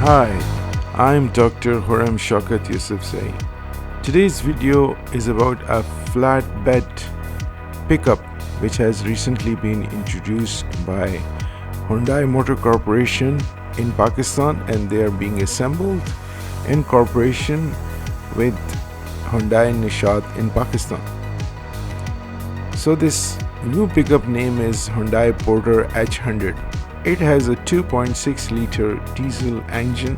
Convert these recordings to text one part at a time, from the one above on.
Hi, I'm Dr. Horam Shaukat Yusufzai. Today's video is about a flatbed pickup which has recently been introduced by Hyundai Motor Corporation in Pakistan, and they are being assembled in cooperation with Hyundai Nishat in Pakistan. So this new pickup name is Hyundai Porter H-100. It has a 2.6 liter diesel engine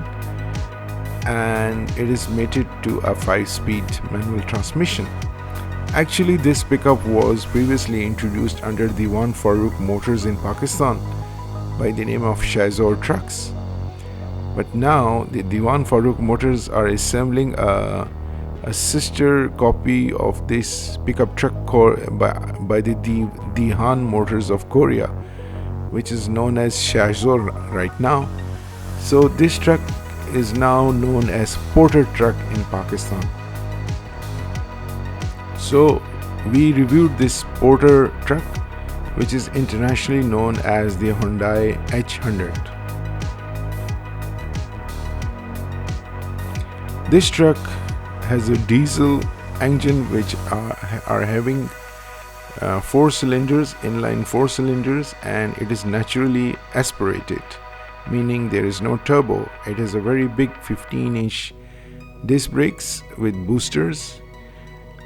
and it is mated to a 5-speed manual transmission. Actually, this pickup was previously introduced under the Diwan Farooq Motors in Pakistan by the name of Peshawar trucks. But now the Diwan Farooq Motors are assembling a sister copy of this pickup truck by the Diwan Motors of Korea, which is known as Peshawar right now. So this truck is now known as Porter truck in Pakistan. So we reviewed this Porter truck, which is internationally known as the Hyundai H-100. This truck has a diesel engine which are having 4 cylinders, inline 4 cylinders, and it is naturally aspirated, meaning there is no turbo. It has a very big 15-inch disc brakes with boosters,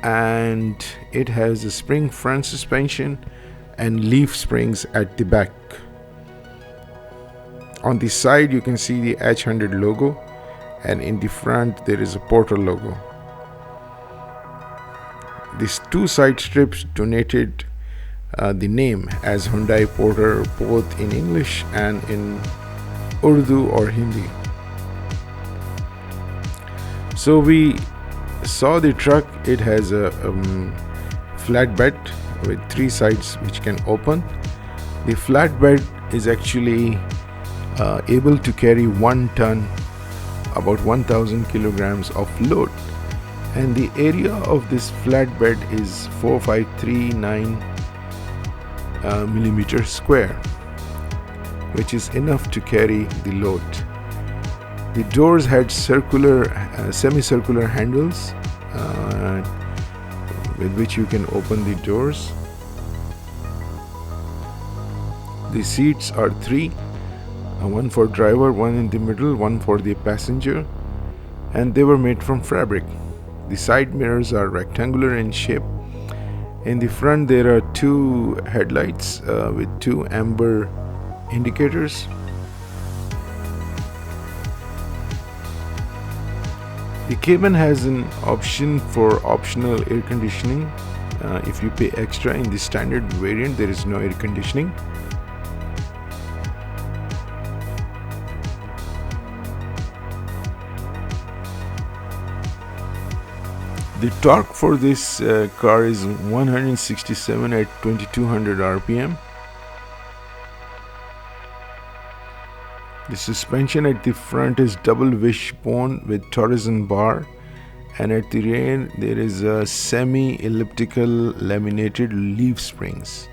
and it has a spring front suspension and leaf springs at the back. On the side you can see the H-100 logo, and in the front there is a Porter logo. These 2 side strips donated the name as Hyundai Porter both in English and in Urdu or Hindi. So we saw the truck. It has a flatbed with 3 sides which can open. The flatbed is actually able to carry 1 ton, about 1000 kilograms of load, and the area of this flatbed is 4539 millimeter square, which is enough to carry the load. The doors had semicircular handles with which you can open the doors. The seats are 3, one for driver, one in the middle, one for the passenger, and they were made from fabric. The side mirrors are rectangular in shape. In the front there are 2 headlights with 2 amber indicators. The cabin has an option for optional air conditioning. If you pay extra in the standard variant, there is no air conditioning. The torque for this car is 167 at 2200 RPM. The suspension at the front is double wishbone with torsion bar, and at the rear there is a semi-elliptical laminated leaf springs.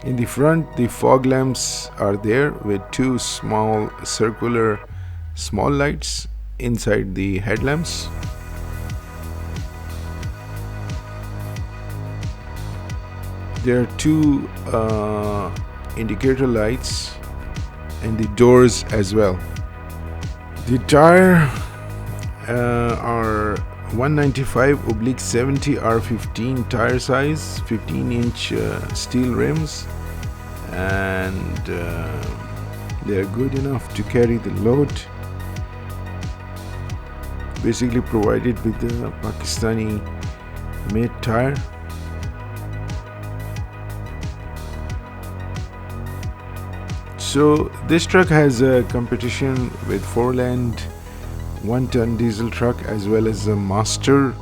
In the front, the fog lamps are there with 2 small circular small lights inside the headlamps. There are 2 indicator lights and the doors as well. The tire are 195/70 R15 tire size, 15-inch steel rims, and they are good enough to carry the load. Basically provided with the Pakistani made tire. So this truck has a competition with Foreland 1-ton diesel truck as well as a Master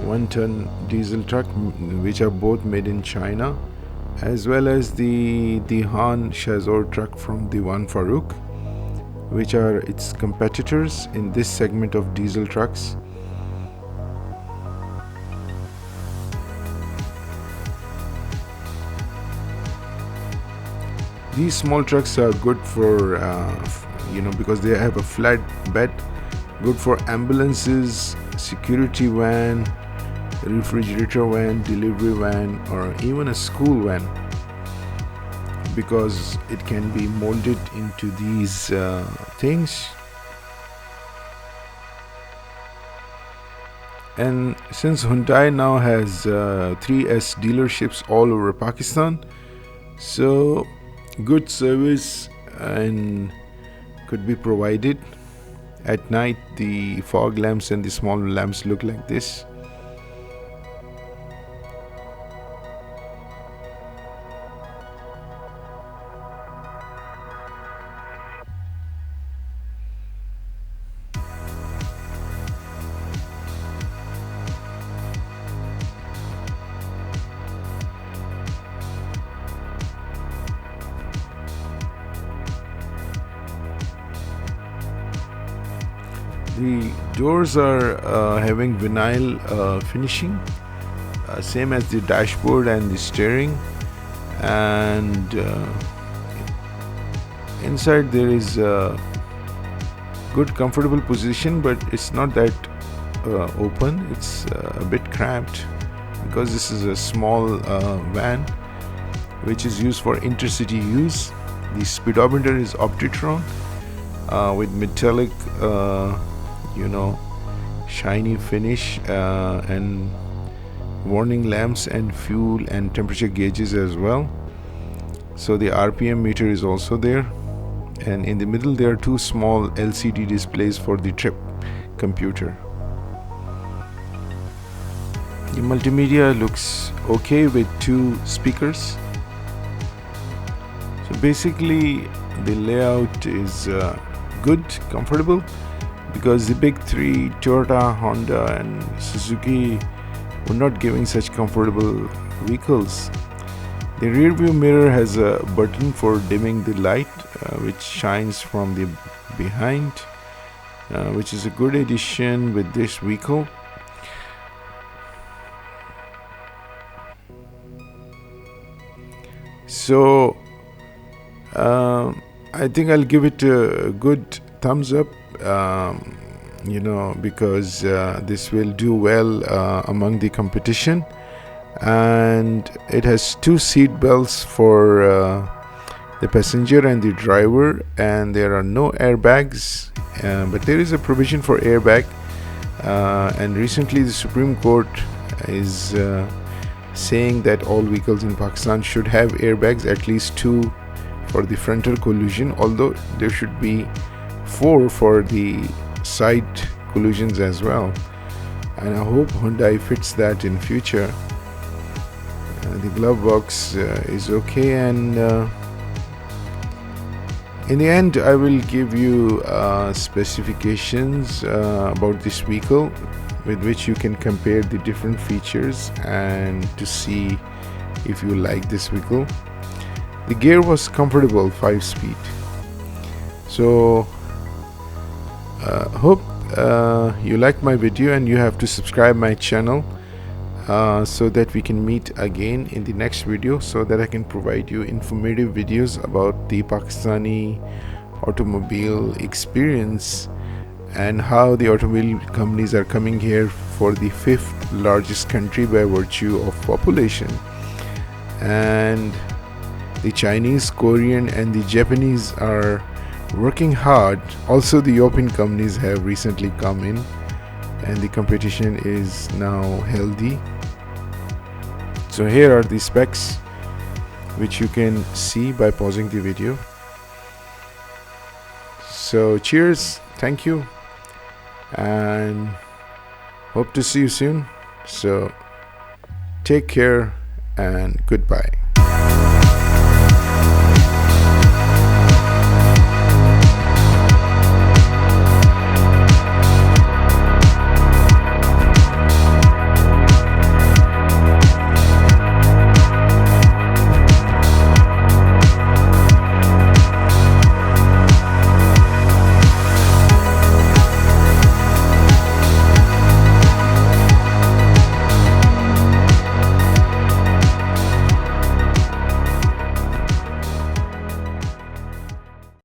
1-ton diesel truck, which are both made in China, as well as the Han Peshawar truck from Diwan Farooq, which are its competitors in this segment of diesel trucks. These small trucks are good for because they have a flat bed, good for ambulances, security van, refrigerator van, delivery van, or even a school van, because it can be molded into these things. And since Hyundai now has 3S dealerships all over Pakistan, so good service and could be provided. At night the fog lamps and the small lamps look like this. The doors are having vinyl finishing, same as the dashboard and the steering, and inside there is a good comfortable position, but it's not that open. It's a bit cramped because this is a small van which is used for intercity use. The speedometer is Optitron with metallic shiny finish and warning lamps and fuel and temperature gauges as well. So the RPM meter is also there, and in the middle there are two small LCD displays for the trip computer. The multimedia looks okay with two speakers. So basically the layout is good, comfortable, because the big three, Toyota, Honda and Suzuki, were not giving such comfortable vehicles. The rear view mirror has a button for dimming the light which shines from the behind, which is a good addition with this vehicle. So I think I'll give it a good thumbs up, because this will do well among the competition, and it has two seat belts for the passenger and the driver, and there are no airbags, but there is a provision for airbag, and recently the Supreme Court is saying that all vehicles in Pakistan should have airbags, at least 2 for the frontal collision, although there should be 4 for the side collisions as well, and I hope Hyundai fits that in future. The glove box is okay, and in the end I will give you specifications about this vehicle, with which you can compare the different features and to see if you like this vehicle. The gear was comfortable, 5-speed. So hope you liked my video, and you have to subscribe my channel so that we can meet again in the next video, so that I can provide you informative videos about the Pakistani automobile experience and how the automobile companies are coming here for the 5th largest country by virtue of population, and the Chinese, Korean and the Japanese are working hard. Also the European companies have recently come in, and the competition is now healthy. So here are the specs which you can see by pausing the video. So cheers, thank you, and hope to see you soon. So take care and goodbye.